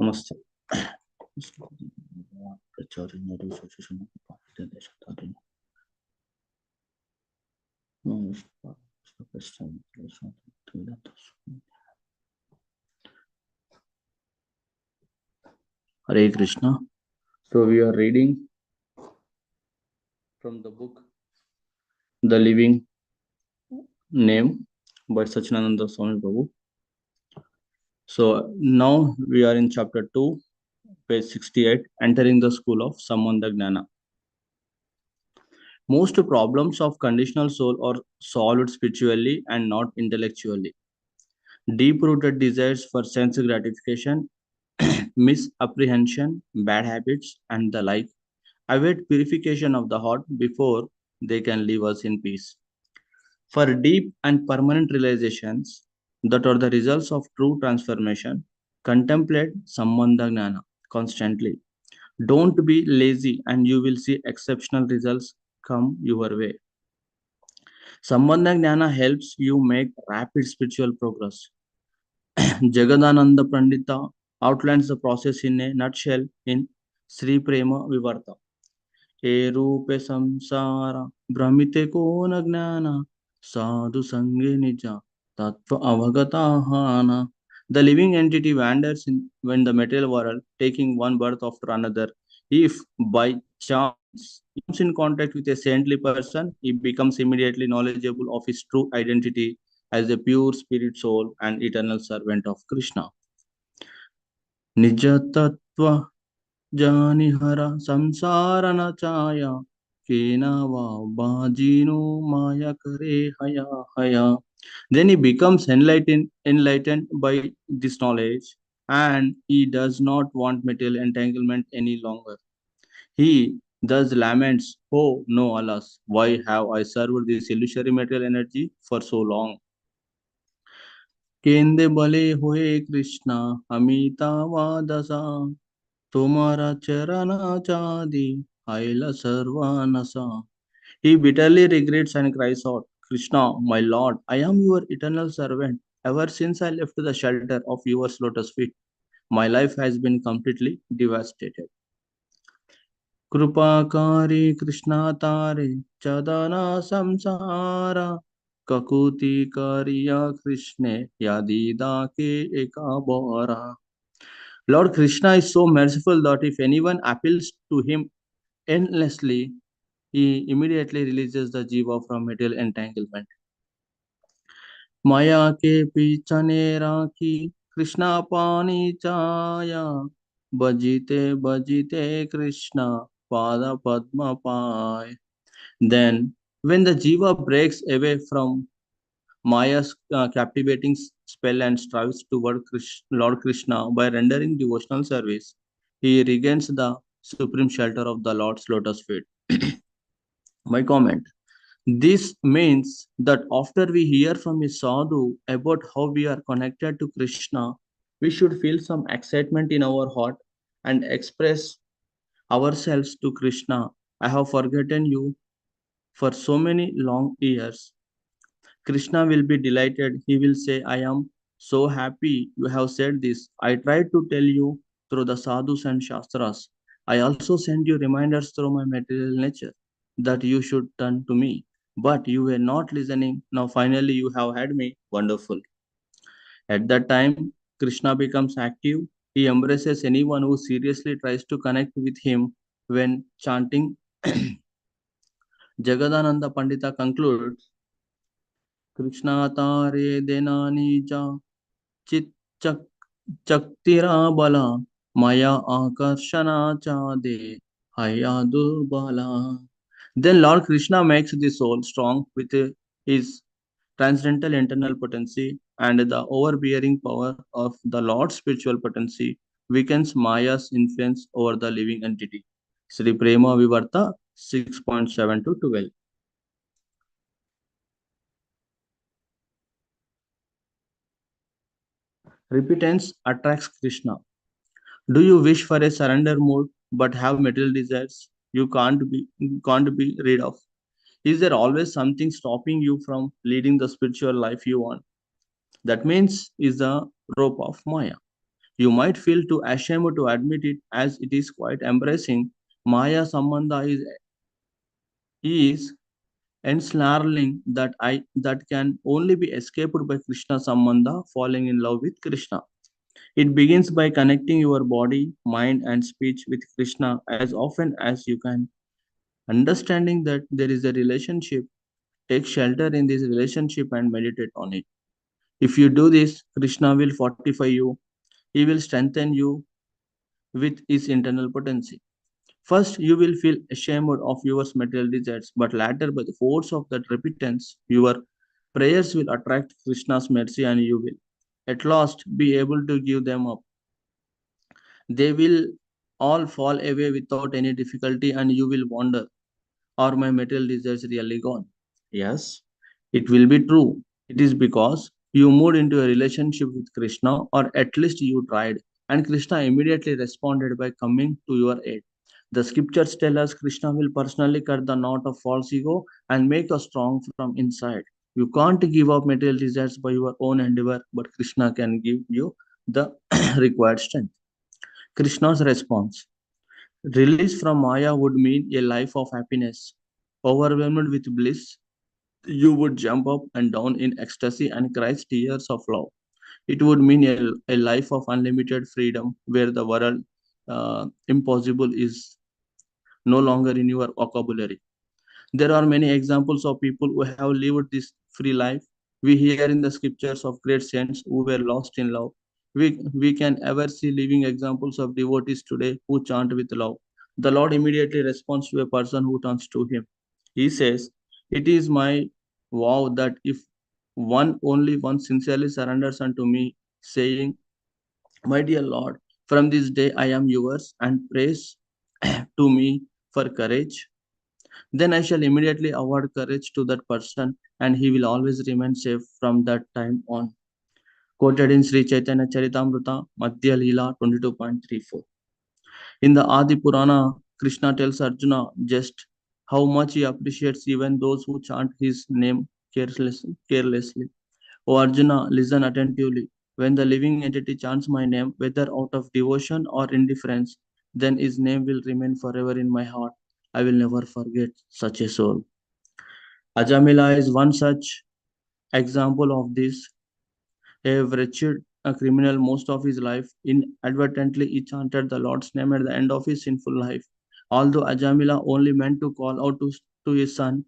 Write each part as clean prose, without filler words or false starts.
Namaste. Hare Krishna. So we are reading from the book The Living Name by Sachinananda Swami Prabhu. So now we are in chapter 2, page 68, entering the school of Sambandha Gnana. Most problems of conditional soul are solved spiritually and not intellectually. Deep-rooted desires for sense gratification, misapprehension, bad habits, and the like await purification of the heart before they can leave us in peace. For deep and permanent realizations that are the results of true transformation, contemplate Sambandha Gnana constantly. Don't be lazy and you will see exceptional results come your way. Sambandha Gnana helps you make rapid spiritual progress. Jagadananda Pandita outlines the process in a nutshell in Sri Prema Vivarta. हे रूपे संसार भ्रमिते को न ज्ञान साधु संगे निजा tattva avagata. The living entity wanders in the material world, taking one birth after another. If by chance he comes in contact with a saintly person, he becomes immediately knowledgeable of his true identity as a pure spirit soul and eternal servant of Krishna. Nija tattva जानि हर संसार न चाया केना वा बाजीनो maya kare haya haya. Then he becomes enlightened by this knowledge, and he does not want material entanglement any longer. He thus laments, "Oh no, alas, why have I served this illusory material energy for so long?" केंदे बले होए कृष्णा अमितावा दशा तुम्हारा चरना चादी आयला सर्वानसा. He bitterly regrets and cries out, Krishna, my Lord, I am your eternal servant. Ever since I left the shelter of your lotus feet, my life has been completely devastated. कृपाकारी Krishna तारे चदना संसारा ककुति करिया कृष्णे यादीदा के एका बोरा. Lord Krishna is so merciful that if anyone appeals to him endlessly, he immediately releases the jiva from material entanglement. Maya ke pichane rakhi Krishna pani chaya bajite bajite Krishna pada padma pai. Then, when the jiva breaks away from Maya's captivating spell and strives toward Lord Krishna by rendering devotional service, he regains the supreme shelter of the Lord's lotus feet. My comment. This means that after we hear from a sadhu about how we are connected to Krishna, we should feel some excitement in our heart and express ourselves to Krishna. I have forgotten you for so many long years. Krishna will be delighted. He will say, I am so happy you have said this. I tried to tell you through the sadhus and shastras. I also sent you reminders through my material nature that you should turn to me. But you were not listening. Now finally you have had me. Wonderful. At that time, Krishna becomes active. He embraces anyone who seriously tries to connect with him when chanting. Jagadananda Pandita concludes, Krishna tare denani ja चित चक चक्तिरा बला maya akarshana chade haya durbala. Then Lord Krishna makes the soul strong with his transcendental internal potency, and the overbearing power of the Lord's spiritual potency weakens Maya's influence over the living entity. Sri Prema Vivarta 6.7 to 12. Repentance attracts Krishna. Do you wish for a surrender mood but have material desires you can't be rid of? Is there always something stopping you from leading the spiritual life you want? That means is the rope of Maya. You might feel too ashamed to admit it, as it is quite embarrassing. Maya Sambandha is ensnarling that can only be escaped by Krishna Sambandha, falling in love with Krishna. It begins by connecting your body, mind, and speech with Krishna as often as you can. Understanding that there is a relationship, take shelter in this relationship and meditate on it. If you do this, Krishna will fortify you, he will strengthen you with his internal potency. First, you will feel ashamed of your material desires, but later, by the force of that repentance, your prayers will attract Krishna's mercy and you will at last be able to give them up. They will all fall away without any difficulty, and you will wonder, are my material desires really gone? Yes, it will be true. It is because you moved into a relationship with Krishna, or at least you tried, and Krishna immediately responded by coming to your aid. The scriptures tell us Krishna will personally cut the knot of false ego and make us strong from inside. You can't give up material desires by your own endeavor, but Krishna can give you the required strength. Krishna's response: release from Maya would mean a life of happiness. Overwhelmed with bliss, you would jump up and down in ecstasy and cry tears of love. It would mean a life of unlimited freedom where the world impossible is no longer in your vocabulary. There are many examples of people who have lived this free life. We hear in the scriptures of great saints who were lost in love. We can ever see living examples of devotees today who chant with love. The Lord immediately responds to a person who turns to Him. He says, "It is my vow that if only one sincerely surrenders unto me, saying, 'My dear Lord, from this day I am yours,' and prays to me for courage, then I shall immediately award courage to that person, and he will always remain safe from that time on." Quoted in Sri Chaitanya Charitamrita, Madhya Leela 22.34. In the Adi Purana, Krishna tells Arjuna just how much he appreciates even those who chant his name carelessly. O Arjuna, listen attentively. When the living entity chants my name, whether out of devotion or indifference, then his name will remain forever in my heart. I will never forget such a soul. Ajamila is one such example of this. A wretched a criminal most of his life, inadvertently he chanted the Lord's name at the end of his sinful life. Although Ajamila only meant to call out to his son,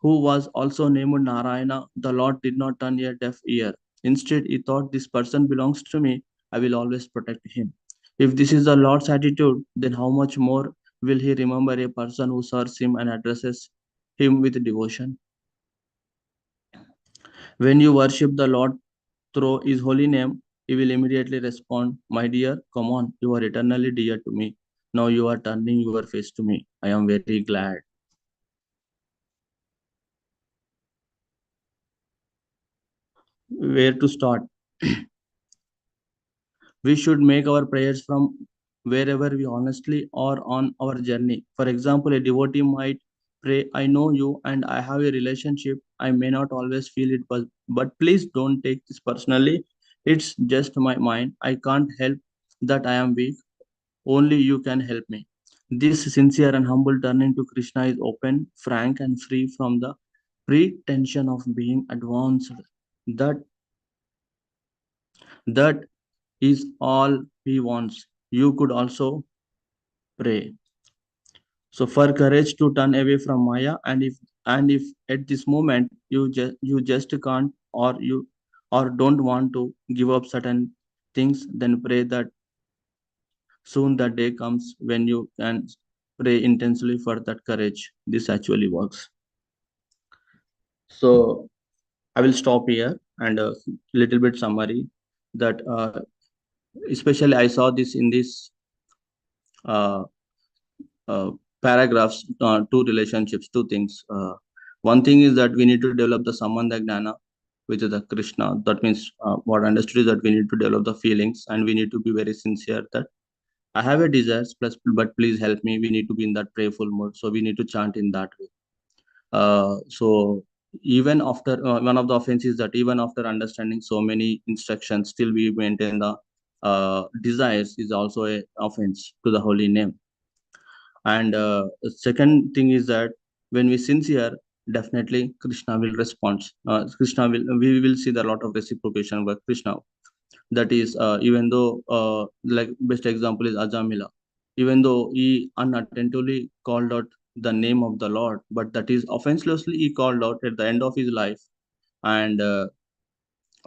who was also named Narayana, the Lord did not turn a deaf ear. Instead, he thought, this person belongs to me, I will always protect him. If this is the Lord's attitude, then how much more will he remember a person who serves him and addresses him with devotion? When you worship the Lord through his holy name, he will immediately respond, "My dear, come on, you are eternally dear to me. Now you are turning your face to me. I am very glad." Where to start? We should make our prayers from wherever we honestly are on our journey. For example, a devotee might pray, "I know you and I have a relationship. I may not always feel it, but please don't take this personally. It's just my mind. I can't help that I am weak. Only you can help me." This sincere and humble turning to Krishna is open, frank, and free from the pretension of being advanced. That that is all he wants. You could also pray. So for courage to turn away from Maya, and if at this moment you just can't, or don't want to give up certain things, then pray that soon the day comes when you can pray intensely for that courage. This actually works. So I will stop here and a little bit summary that especially I saw this in this uh, uh, paragraphs, two relationships, two things. One thing is that we need to develop the Sambandha Gnana, which is the Krishna. That means what I understood is that we need to develop the feelings and we need to be very sincere that I have a desire, plus, but please help me. We need to be in that prayerful mode. So we need to chant in that way. So even after one of the offenses that even after understanding so many instructions, still we maintain the desires is also a offense to the holy name. And the second thing is that when we sincere, definitely Krishna will respond. Krishna will, we will see the lot of reciprocation by Krishna. That is, even though, like best example is Ajamila, even though he unattentively called out the name of the Lord, but that is offenselessly he called out at the end of his life. And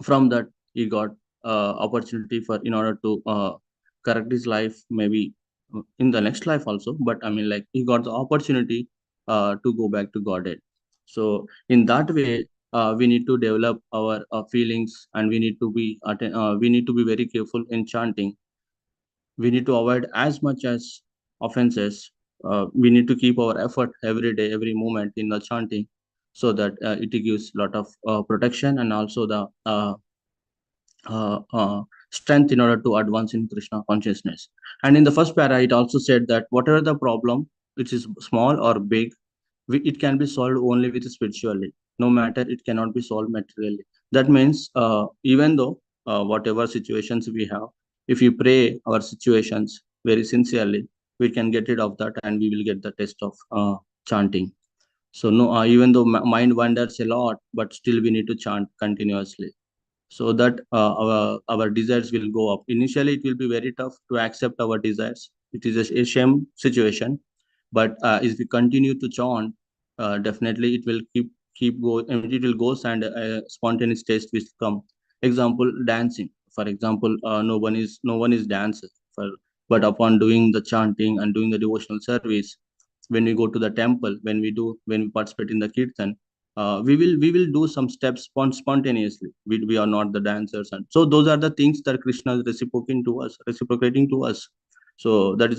from that he got opportunity for, in order to correct his life, maybe in the next life also, but I mean, like, he got the opportunity to go back to Godhead. So in that way, we need to develop our feelings, and we need to be we need to be very careful in chanting. We need to avoid as much as offenses. We need to keep our effort every day, every moment in the chanting, so that it gives a lot of protection, and also the strength in order to advance in Krishna consciousness. And in the first para, it also said that whatever the problem, which is small or big, it can be solved only with spiritually. No matter, it cannot be solved materially. That means, even though whatever situations we have, if we pray our situations very sincerely, we can get rid of that, and we will get the test of chanting. So no, even though mind wanders a lot, but still we need to chant continuously, so that our desires will go up. Initially, it will be very tough to accept our desires. It is a shame situation, but if we continue to chant, definitely it will keep go. It will goes, and spontaneous taste will come. Example, dancing. For example, no one is dancer, for, but upon doing the chanting and doing the devotional service, when we go to the temple, when we participate in the kirtan, we will do some steps spontaneously. We are not the dancers, and so those are the things that Krishna is reciprocating to us. So that is